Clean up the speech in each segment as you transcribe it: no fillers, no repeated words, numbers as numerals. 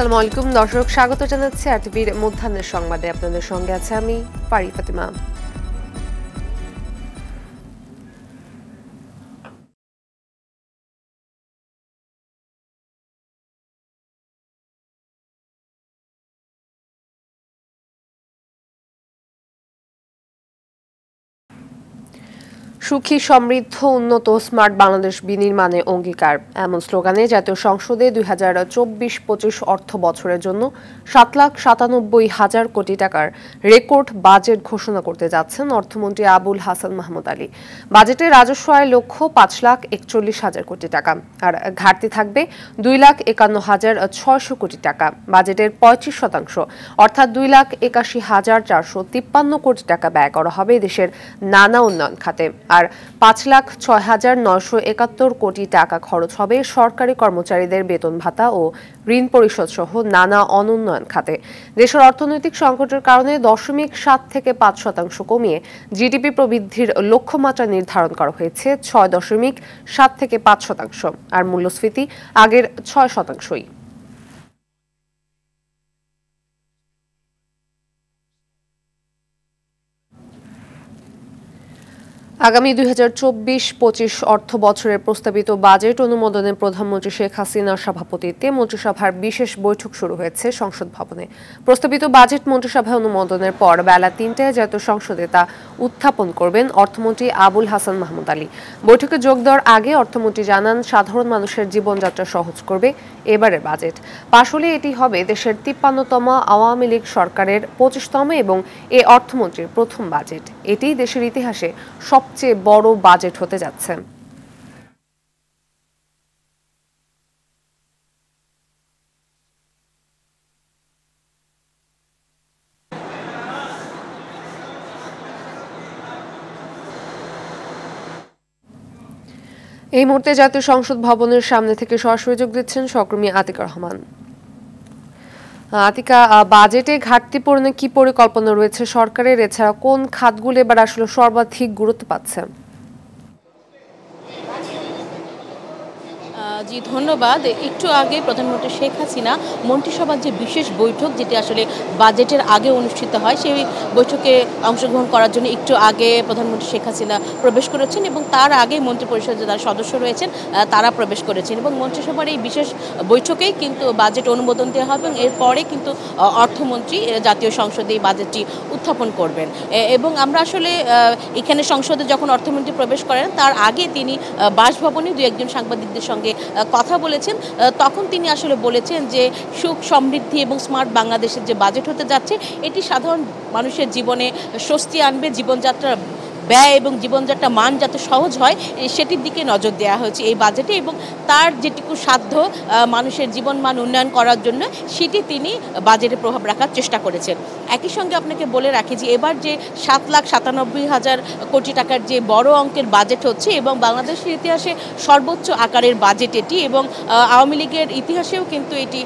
আসসালামু আলাইকুম দর্শক, স্বাগত জানাচ্ছি আরটিভির মধ্যাহ্নের সংবাদে। আপনাদের সঙ্গে আছে আমি পারি ফাতিমা। সুখী, সমৃদ্ধ, উন্নত, স্মার্ট বাংলাদেশ বিনির্মাণে অঙ্গীকার, এমন স্লোগানে জাতীয় সংসদে 2024-25 অর্থ বছরের জন্য 7,97,000 কোটি টাকার রেকর্ড বাজেট ঘোষণা করতে যাচ্ছেন অর্থমন্ত্রী আবুল হাসান মাহমুদ আলী। বাজেটে রাজস্ব আয় লক্ষ্য 5,41,000 কোটি টাকা, আর ঘাটতি থাকবে 2,51,600 কোটি টাকা। বাজেটের 35% অর্থাৎ 2,81,453 কোটি টাকা ব্যয় করা হবে দেশের নানা উন্নয়ন খাতে, আর 5,06,971 কোটি টাকা খরচ হবে সরকারি কর্মচারীদের বেতন ভাতা ও ঋণ পরিশোধ সহ নানা অনুন্নয়ন খাতে। দেশের অর্থনৈতিক সংকটের কারণে 0.7 থেকে 5% কমিয়ে জিডিপি প্রবৃদ্ধির লক্ষ্যমাত্রা নির্ধারণ করা হয়েছে 6.7 থেকে 5%, আর মূল্যস্ফীতি আগের 6%। আগামী 2024-25 অর্থ বছরের প্রস্তাবিত বাজেট অনুমোদনে প্রধানমন্ত্রী শেখ হাসিনার সভাপতিত্বে মন্ত্রিসভার বিশেষ বৈঠক শুরু হয়েছে সংসদ ভবনে। প্রস্তাবিত বাজেট মন্ত্রিসভায় অনুমোদনের পর বেলা 3টায় জাতীয় সংসদে তা উত্থাপন করবেন অর্থমন্ত্রী আবুল হাসান মাহমুদ আলী। বৈঠকে যোগ দেওয়ার আগে অর্থমন্ত্রী জানান, সাধারণ মানুষের জীবনযাত্রা সহজ করবে এবারের বাজেট। পাশ হলে এটি হবে দেশের 53তম আওয়ামী লীগ সরকারের 25তম এবং এ অর্থমন্ত্রীর প্রথম বাজেট। এটি দেশের ইতিহাসে সবচেয়ে বড় বাজেট হতে যাচ্ছে। এই মুহূর্তে জাতীয় সংসদ ভবনের সামনে থেকে সরাসরি যোগ দিচ্ছেন সহকর্মী আতিকা রহমান। আতিকা, বাজেটে ঘাটতি পূরণে কি পরিকল্পনা রয়েছে সরকারের? এছাড়া কোন খাতগুলো এবার আসলে সর্বাধিক গুরুত্ব পাচ্ছে? জি ধন্যবাদ। একটু আগে প্রধানমন্ত্রী শেখ হাসিনা মন্ত্রিসভার যে বিশেষ বৈঠক, যেটি আসলে বাজেটের আগে অনুষ্ঠিত হয়, সেই বৈঠকে অংশগ্রহণ করার জন্য একটু আগে প্রধানমন্ত্রী শেখ হাসিনা প্রবেশ করেছেন এবং তার আগে মন্ত্রিপরিষদের যারা সদস্য রয়েছেন তারা প্রবেশ করেছেন এবং মন্ত্রিসভার এই বিশেষ বৈঠকেই কিন্তু বাজেট অনুমোদন দেওয়া হবে এবং এরপরে কিন্তু অর্থমন্ত্রী জাতীয় সংসদে এই বাজেটটি উত্থাপন করবেন। এবং আমরা আসলে এখানে সংসদে যখন অর্থমন্ত্রী প্রবেশ করেন তার আগে তিনি বাসভবনে দু একজন সাংবাদিকদের সঙ্গে কথা বলেছেন। তখন তিনি আসলে বলেছেন যে সুখ, সমৃদ্ধি এবং স্মার্ট বাংলাদেশের যে বাজেট হতে যাচ্ছে এটি সাধারণ মানুষের জীবনে স্বস্তি আনবে, জীবনযাত্রা ব্যয় এবং জীবনযাত্রার মান যাতে সহজ হয় সেটির দিকে নজর দেওয়া হয়েছে এই বাজেটে এবং তার যেটুকু সাধ্য মানুষের জীবনমান উন্নয়ন করার জন্য সেটি তিনি বাজেটে প্রভাব রাখার চেষ্টা করেছেন। একই সঙ্গে আপনাকে বলে রাখি যে এবার যে 7,97,000 কোটি টাকার যে বড় অঙ্কের বাজেট হচ্ছে এবং বাংলাদেশের ইতিহাসে সর্বোচ্চ আকারের বাজেট এটি এবং আওয়ামী লীগের ইতিহাসেও কিন্তু এটি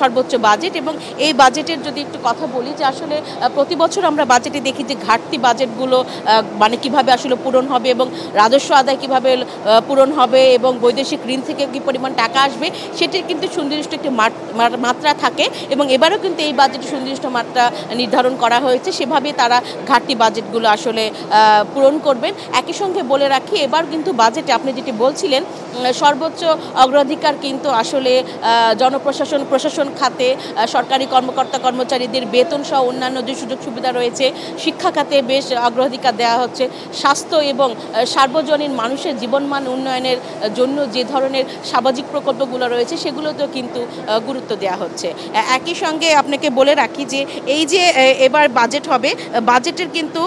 সর্বোচ্চ বাজেট। এবং এই বাজেটের যদি একটু কথা বলি যে আসলে প্রতি বছর আমরা বাজেটে দেখি যে ঘাটতি বাজেটগুলো মানে কিভাবে আসলে পূরণ হবে এবং রাজস্ব আদায় কিভাবে পূরণ হবে এবং বৈদেশিক ঋণ থেকে কি পরিমাণ টাকা আসবে সেটির কিন্তু সুনির্দিষ্ট একটি মাত্রা থাকে এবং এবারও কিন্তু এই বাজেটে সুনির্দিষ্ট মাত্রা নির্ধারণ করা হয়েছে, সেভাবে তারা ঘাটতি বাজেটগুলো আসলে পূরণ করবেন। একই সঙ্গে বলে রাখি এবার কিন্তু বাজেটে আপনি যেটি বলছিলেন সর্বোচ্চ অগ্রাধিকার কিন্তু আসলে জনপ্রশাসন, প্রশাসন খাতে সরকারি কর্মকর্তা কর্মচারীদের বেতন সহ অন্যান্য যে সুযোগ সুবিধা রয়েছে, শিক্ষা খাতে বেশ অগ্রাধিকার দেওয়া হচ্ছে, স্বাস্থ্য এবং সার্বজনীন মানুষের জীবনমান উন্নয়নের জন্য যে ধরনের সামাজিক প্রকল্পগুলো রয়েছে সেগুলোতেও কিন্তু গুরুত্ব দেওয়া হচ্ছে। একই সঙ্গে আপনাকে বলে রাখি যে এই যে এবার বাজেট হবে, বাজেটের কিন্তু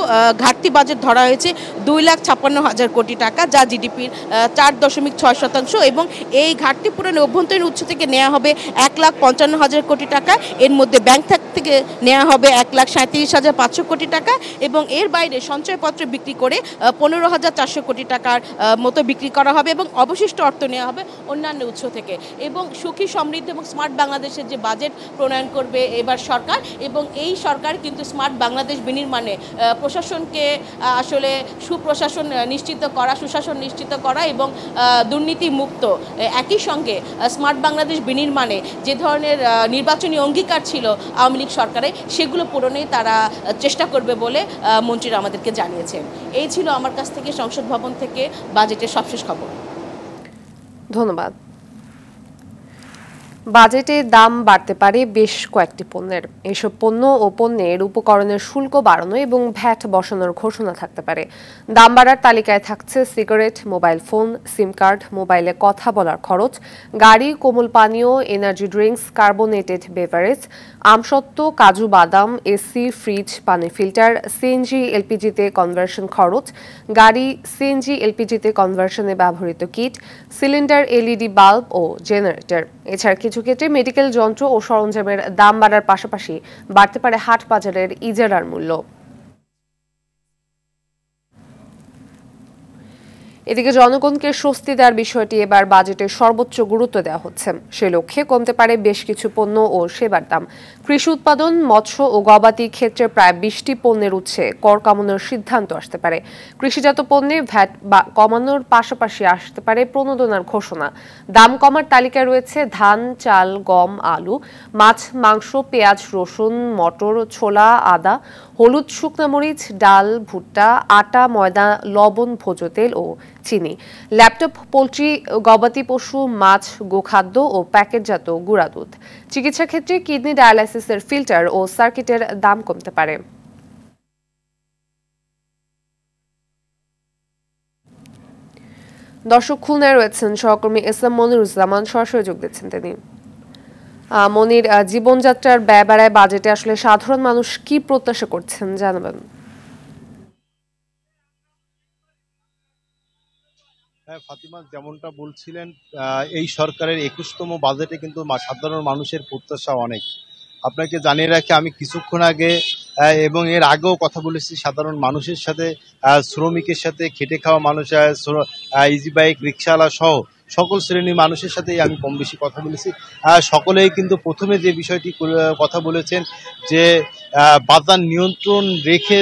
ঘাটতি বাজেট ধরা হয়েছে 2,56,000 কোটি টাকা, যা জিডিপির 4.6% এবং এই ঘাটতি পূরণে অভ্যন্তরীণ উৎস থেকে নেওয়া হবে 1,55,000 কোটি টাকা। এর মধ্যে ব্যাংক থেকে নেওয়া হবে 1,37,500 কোটি টাকা এবং এর বাইরে সঞ্চয়পত্র বিক্রি করে 15,400 কোটি টাকার মতো বিক্রি করা হবে এবং অবশিষ্ট অর্থ নেওয়া হবে অন্যান্য উৎস থেকে। এবং সুখী সমৃদ্ধ এবং স্মার্ট বাংলাদেশের যে বাজেট প্রণয়ন করবে এবার সরকার, এবং এই সরকার কিন্তু স্মার্ট বাংলাদেশ বিনির্মাণে প্রশাসনকে আসলে সুপ্রশাসন নিশ্চিত করা, সুশাসন নিশ্চিত করা এবং দুর্নীতি মুক্ত, একই সঙ্গে স্মার্ট বাংলাদেশ বিনির্মাণে যে ধরনের নির্বাচনী অঙ্গীকার ছিল আওয়ামী লীগ সরকারে সেগুলো পূরণে তারা চেষ্টা করবে বলে মন্ত্রীরা আমাদেরকে জানিয়েছেন। এই ছিল আমার কাছ থেকে সংসদ ভবন থেকে বাজেটের সবশেষ খবর। ধন্যবাদ। বাজেটে দাম বাড়তে পারে বেশ কয়েকটি পণ্যের। এসব পণ্য ও পণ্যের উপকরণের শুল্ক বাড়ানো এবং ভ্যাট বসানোর ঘোষণা থাকতে পারে। দাম বাড়ার তালিকায় থাকছে সিগারেট, মোবাইল ফোন, সিম কার্ড, মোবাইলে কথা বলার খরচ, গাড়ি, কোমল পানীয়, এনার্জি ড্রিঙ্কস, কার্বোনেটেড বেভারেজ, আমসত্ত্ব, কাজু বাদাম, এসি, ফ্রিজ, পানি ফিল্টার, সিএনজি এলপিজিতে কনভার্সন খরচ, গাড়ি সিএনজি এলপিজিতে কনভার্সনে ব্যবহৃত কিট, সিলিন্ডার, এলইডি বাল্ব ও জেনারেটর। এছাড়া কিছু ক্ষেত্রে মেডিকেল যন্ত্র ও সরঞ্জামের দাম বাড়ার পাশাপাশি বাড়তে পারে হাট বাজারের ইজারার মূল্য। এদিকে জনগণকে স্বস্তি দেওয়ার বিষয়টি এবার বাজেটে সর্বোচ্চ গুরুত্ব দেওয়া হচ্ছে। সে লক্ষ্যে কমতে পারে বেশ কিছু পণ্য ও সেবার দাম। কৃষি উৎপাদন, মৎস্য ও গবাদি ক্ষেত্রে প্রায় 20টি পণ্যের উৎসে কর কমানোর সিদ্ধান্ত আসতে পারে। কৃষিজাত পণ্যে ভ্যাট কমানোর পাশাপাশি আসতে পারে প্রণোদনার ঘোষণা। দাম কমার তালিকায় রয়েছে ধান, চাল, গম, আলু, মাছ, মাংস, পেঁয়াজ, রসুন, মটর, ছোলা, আদা, হলুদ, শুকনো মরিচ, ডাল, ভুট্টা, আটা, ময়দা, লবণ, ভোজ্য তেল ও চিনি, ল্যাপটপ, পোলট্রি, গবাদি পশু, মাছ, গোখাদ্য ও প্যাকেটজাত গুঁড়া দুধ। চিকিৎসা ক্ষেত্রে কিডনি ডায়ালাইসিসের ফিল্টার ও সার্কিটের দাম কমতে পারে। দর্শক, খুলনায় রয়েছেন সহকর্মী এস এম মনিরুজ্জামান, সরাসরি যোগ দিচ্ছেন তিনি। মনির, জীবনযাত্রার ব্যয় বাড়ায় বাজেটে আসলে সাধারণ মানুষ কি প্রত্যাশা করছেন জানাবেন? হ্যাঁ ফাতিমা, যেমনটা বলছিলেন, এই সরকারের 21তম বাজেটে কিন্তু সাধারণ মানুষের প্রত্যাশা অনেক। আপনাকে জানিয়ে রাখি, আমি কিছুক্ষণ আগে এবং এর আগেও কথা বলেছি সাধারণ মানুষের সাথে, শ্রমিকের সাথে, খেটে খাওয়া মানুষ, ইজি বাইক, রিক্সাওয়ালা সহ সকল শ্রেণীর মানুষের সাথেই আমি কম বেশি কথা বলেছি। সকলেই কিন্তু প্রথমে যে বিষয়টি কথা বলেছেন যে বাজার নিয়ন্ত্রণ রেখে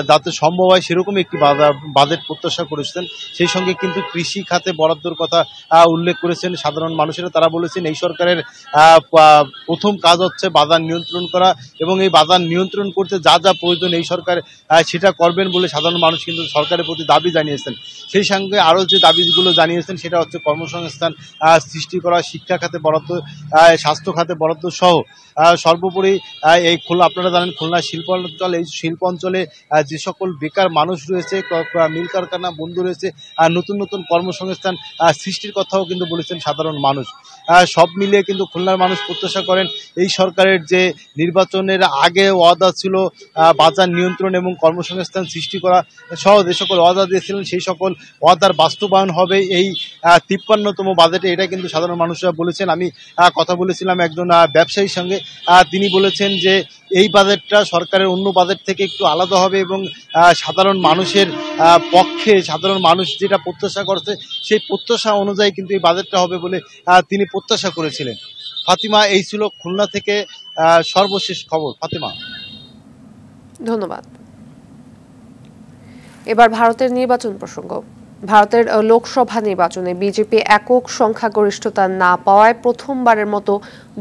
যাতে সম্ভব হয় সেরকম একটি বাজেট প্রত্যাশা করেছেন। সেই সঙ্গে কিন্তু কৃষি খাতে বরাদ্দর কথা উল্লেখ করেছেন সাধারণ মানুষেরা। তারা বলেছেন এই সরকারের প্রথম কাজ হচ্ছে বাজার নিয়ন্ত্রণ করা এবং এই বাজার নিয়ন্ত্রণ করতে যা যা প্রয়োজন এই সরকার সেটা করবেন বলে সাধারণ মানুষ কিন্তু সরকারের প্রতি দাবি জানিয়েছেন। সেই সঙ্গে আরও যে দাবিগুলো জানিয়েছেন সেটা হচ্ছে কর্মসংস্থান সৃষ্টি করা, শিক্ষা খাতে বরাদ্দ, স্বাস্থ্য খাতে বরাদ্দ সহ সর্বোপরি এই আপনারা জানেন খুলনা শিল্পাঞ্চল, এই শিল্পাঞ্চলে যে সকল বেকার মানুষ রয়েছে, মিল কারখানা বন্ধ রয়েছে, নতুন নতুন কর্মসংস্থান সৃষ্টির কথাও কিন্তু বলেছেন সাধারণ মানুষ। সব মিলিয়ে কিন্তু খুলনার মানুষ প্রত্যাশা করেন এই সরকারের যে নির্বাচনের আগে ওয়াদা ছিল বাজার নিয়ন্ত্রণ এবং কর্মসংস্থান সৃষ্টি করা সহ যে সকল ওয়াদা দিয়েছিলেন সেই সকল ওয়াদার বাস্তবায়ন হবে এই 53তম বাজেটে, এটা কিন্তু সাধারণ মানুষরা বলেছেন। আমি কথা বলেছিলাম একজন ব্যবসায়ীর সঙ্গে, তিনি বলেছেন যে এই বাজেটটা সরকারের অন্য বাজেট থেকে একটু আলাদা হবে এবং সাধারণ মানুষের পক্ষে সাধারণ মানুষ যেটা প্রত্যাশা করছে সেই প্রত্যাশা অনুযায়ী কিন্তু এই বাজেটটা হবে বলে তিনি প্রত্যাশা করেছিলেন। ফাতিমা, এই ছিল খুলনা থেকে সর্বশেষ খবর। ফাতিমা, ধন্যবাদ। এবার ভারতের নির্বাচন প্রসঙ্গ। ভারতের লোকসভা নির্বাচনে বিজেপি একক সংখ্যাগরিষ্ঠতা না পাওয়ায় প্রথমবারের মতো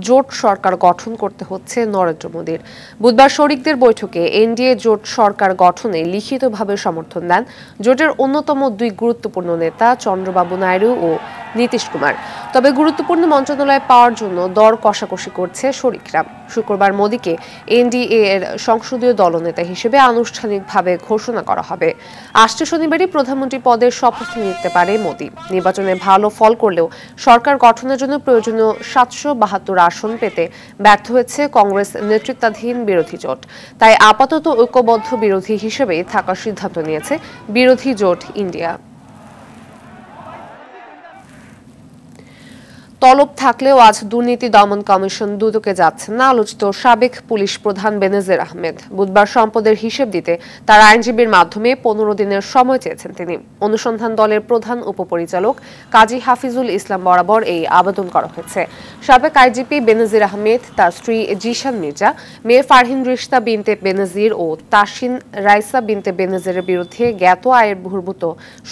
জোট সরকার গঠন করতে হচ্ছে নরেন্দ্র মোদীর। বুধবার শরিকদের বৈঠকে এনডিএ জোট সরকার গঠনে লিখিতভাবে সমর্থন দেন জোটের অন্যতম দুই গুরুত্বপূর্ণ নেতা চন্দ্রবাবু নাইডু ও নীতিশ কুমার। তবে গুরুত্বপূর্ণ মন্ত্রণালয় পাওয়ার জন্য দর কষাকষি করছে শরিকরা। শুক্রবার মোদীকে এনডিএ এর সংসদীয় দলনেতা হিসেবে আনুষ্ঠানিকভাবে ঘোষণা করা হবে। আসছে শনিবারই প্রধানমন্ত্রী পদের শপথ নিতে পারে মোদী। নির্বাচনে ভালো ফল করলেও সরকার গঠনের জন্য প্রয়োজনীয় 772 আসন পেতে ব্যর্থ হয়েছে কংগ্রেস নেতৃত্বাধীন বিরোধী জোট। তাই আপাতত ঐক্যবদ্ধ বিরোধী হিসেবেই থাকার সিদ্ধান্ত নিয়েছে বিরোধী জোট ইন্ডিয়া। তলব থাকলেও আজ দুর্নীতি দমন কমিশন দুদকে যাচ্ছেন না আলোচিত সাবেক পুলিশ প্রধান বেনজির আহমেদ। বুধবার সম্পদের হিসেব দিতে তার আইনজীবীর মাধ্যমে 15 দিনের সময় চেয়েছেন তিনি। অনুসন্ধান দলের প্রধান উপপরিচালক কাজী হাফিজুল ইসলাম বরাবর এই আবেদন করা হয়েছে। সাবেক আইজিপি বেনজির আহমেদ, তার স্ত্রী জিশান মির্জা, মেয়ে ফারহিন রিশতা বিনতে বেনজির ও তাসিন রাইসা বিনতে বেনজিরের বিরুদ্ধে জ্ঞাত আয়ের বহির্ভূত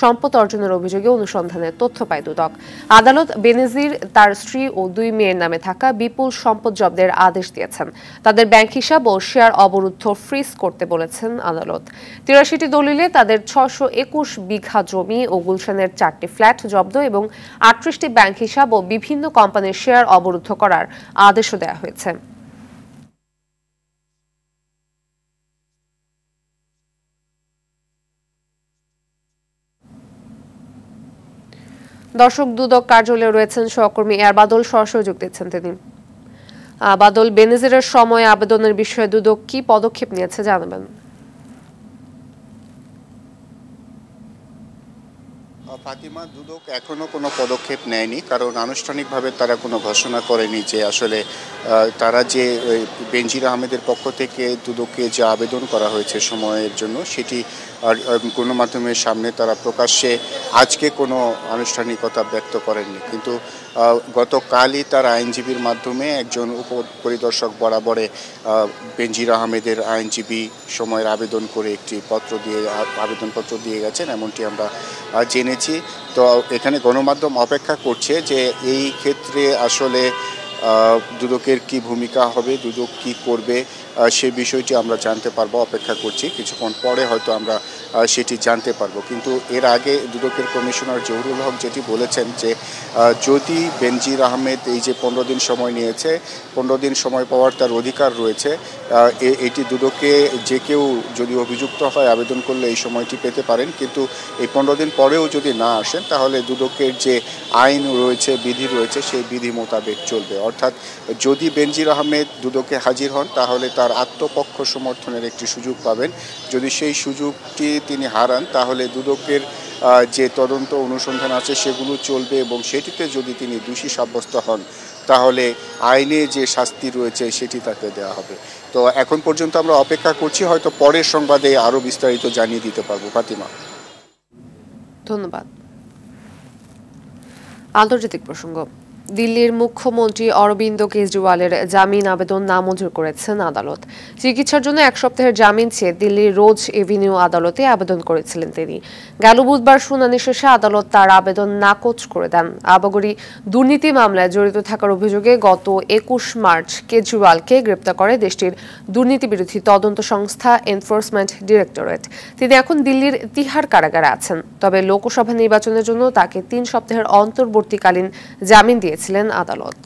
সম্পদ অর্জনের অভিযোগে অনুসন্ধানের তথ্য পায় দুদক। আদালত বেনজির, তার স্ত্রী ও 2 মেয়ের নামে থাকা বিপুল সম্পদ জব্দের আদেশ দিয়েছেন। তাদের ব্যাংক হিসাব ও শেয়ার অবরুদ্ধ ফ্রিজ করতে বলেছেন আদালত। 83টি দলিলে তাদের 621 বিঘা জমি ও গুলশানের 4টি ফ্ল্যাট জব্দ এবং 38টি ব্যাংক হিসাব ও বিভিন্ন কোম্পানির শেয়ার অবরুদ্ধ করার আদেশও দেওয়া হয়েছে। দর্শক, দুদক কার্যালয়ে রয়েছেন সহকর্মী এয়ার বাদল, সরাসরি যোগ দিচ্ছেন তিনি। বাদল, বেনজিরের সময় আবেদনের বিষয়ে দুদক কি পদক্ষেপ নিয়েছে জানাবেন? ফাতিমা, দুদক এখনো কোনো পদক্ষেপ নেয়নি, কারণ আনুষ্ঠানিকভাবে তারা কোনো ঘোষণা করেনি যে আসলে তারা যে বেনজির আহমেদের পক্ষ থেকে দুদককে যে আবেদন করা হয়েছে সময়ের জন্য সেটি গণমাধ্যমের সামনে তারা প্রকাশ্যে আজকে কোনো আনুষ্ঠানিকতা ব্যক্ত করেননি। কিন্তু গতকালই তার আইনজীবীর মাধ্যমে একজন উপপরিদর্শক বরাবরে বেনজির আহমেদের আইনজীবী সময়ের আবেদন করে একটি আবেদনপত্র দিয়ে গেছেন, এমনটি আমরা জেনেছি। তো এখানে গণমাধ্যম অপেক্ষা করছে যে এই ক্ষেত্রে আসলে দুদকের কি ভূমিকা হবে, দুদক কি করবে, সে বিষয়টি আমরা জানতে পারবো। অপেক্ষা করছি, কিছুক্ষণ পরে হয়তো আমরা সেটি জানতে পারবো। কিন্তু এর আগে দুদকের কমিশনার জহুরুল হক যেটি বলেছেন যে যদি বেনজির আহমেদ এই যে 15 দিন সময় নিয়েছে, 15 দিন সময় পাওয়ার তার অধিকার রয়েছে। এটি দুদকে যে কেউ যদি অভিযুক্ত হয় আবেদন করলে এই সময়টি পেতে পারেন, কিন্তু এই 15 দিন পরেও যদি না আসেন তাহলে দুদকের যে আইন রয়েছে, বিধি রয়েছে, সেই বিধি মোতাবেক চলবে। অর্থাৎ যদি বেনজির আহমেদ দুদকে হাজির হন তাহলে তার আত্মপক্ষ সমর্থনের একটি সুযোগ পাবেন। যদি সেই সুযোগটি তিনি হারান তাহলে দুদকের যে তদন্ত অনুসন্ধান আছে সেগুলো চলবে এবং সেটিতে যদি তিনি দোষী সাব্যস্ত হন তাহলে আইনে যে শাস্তি রয়েছে সেটি তাকে দেওয়া হবে। তো এখন পর্যন্ত আমরা অপেক্ষা করছি, হয়তো পরের সংবাদে আরও বিস্তারিত জানিয়ে দিতে পারবো। ফাতিমা, ধন্যবাদ। আন্তর্জাতিক প্রসঙ্গ, দিল্লির মুখ্যমন্ত্রী অরবিন্দ কেজরিওয়ালের জামিন আবেদন নামঞ্জুর করেছেন আদালত। চিকিৎসার জন্য 1 সপ্তাহের জামিন চেয়ে দিল্লির রোজ এভিনিউ আদালতে আবেদন করেছিলেন তিনি। গেল বুধবার শুনানি শেষে আদালত তার আবেদন নাকচ করে দেন। আবগারি দুর্নীতি মামলায় জড়িত থাকার অভিযোগে গত 21 মার্চ কেজরিওয়ালকে গ্রেপ্তার করে দেশটির দুর্নীতি বিরোধী তদন্ত সংস্থা এনফোর্সমেন্ট ডিরেক্টরেট। তিনি এখন দিল্লির তিহার কারাগারে আছেন। তবে লোকসভা নির্বাচনের জন্য তাকে 3 সপ্তাহের অন্তর্বর্তীকালীন জামিন দিয়েছিলেন আদালত।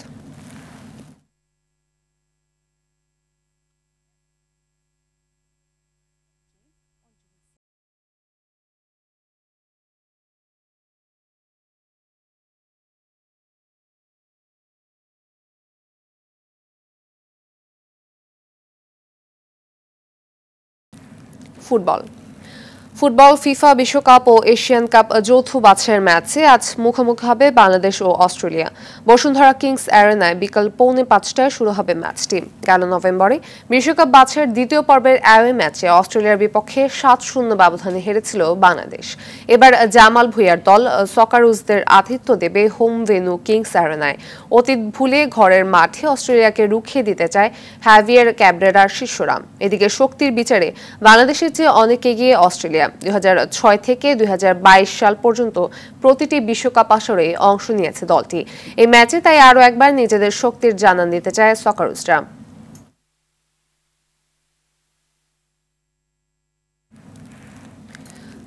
ফুটবল ফিফা বিশ্বকাপ ও এশিয়ান কাপ যৌথ বাছাইয়ের ম্যাচে আজ মুখোমুখি হবে বাংলাদেশ ও অস্ট্রেলিয়া। বসুন্ধরা কিংস অ্যারেনায় বিকাল 4:45টায় শুরু হবে ম্যাচটি। গেল নভেম্বরে বিশ্বকাপ বাছাইয়ের দ্বিতীয় পর্বের অ্যাওয়ে ম্যাচে অস্ট্রেলিয়ার বিপক্ষে 7-0 ব্যবধানে হেরেছিল বাংলাদেশ। এবার জামাল ভুঁইয়ার দল সকারুজদের আতিথ্য দেবে হোম ভেন্যু কিংস অ্যারেনায়। অতীত ভুলে ঘরের মাঠে অস্ট্রেলিয়াকে রুখিয়ে দিতে চায় হ্যাভিয়ার ক্যাব্রেরার শিষ্যরা। এদিকে শক্তির বিচারে বাংলাদেশের চেয়ে অনেক এগিয়ে অস্ট্রেলিয়া। 2006 থেকে 2022 সাল পর্যন্ত প্রতিটি বিশ্বকাপ আসরে অংশ নিয়েছে দলটি। এই ম্যাচে তাই আরও একবার নিজেদের শক্তির জানান দিতে চায় সকারুজরা।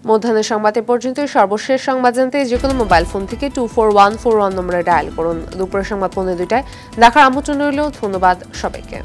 মধ্যাহ্নের সংবাদে পর্যন্ত সর্বশেষ সংবাদ জানতে যেকোনো মোবাইল ফোন থেকে 24141 নম্বরে ডায়াল করুন। দুপুরের সংবাদ 2:30টায় দেখার আমন্ত্রণ রইল। ধন্যবাদ সবাইকে।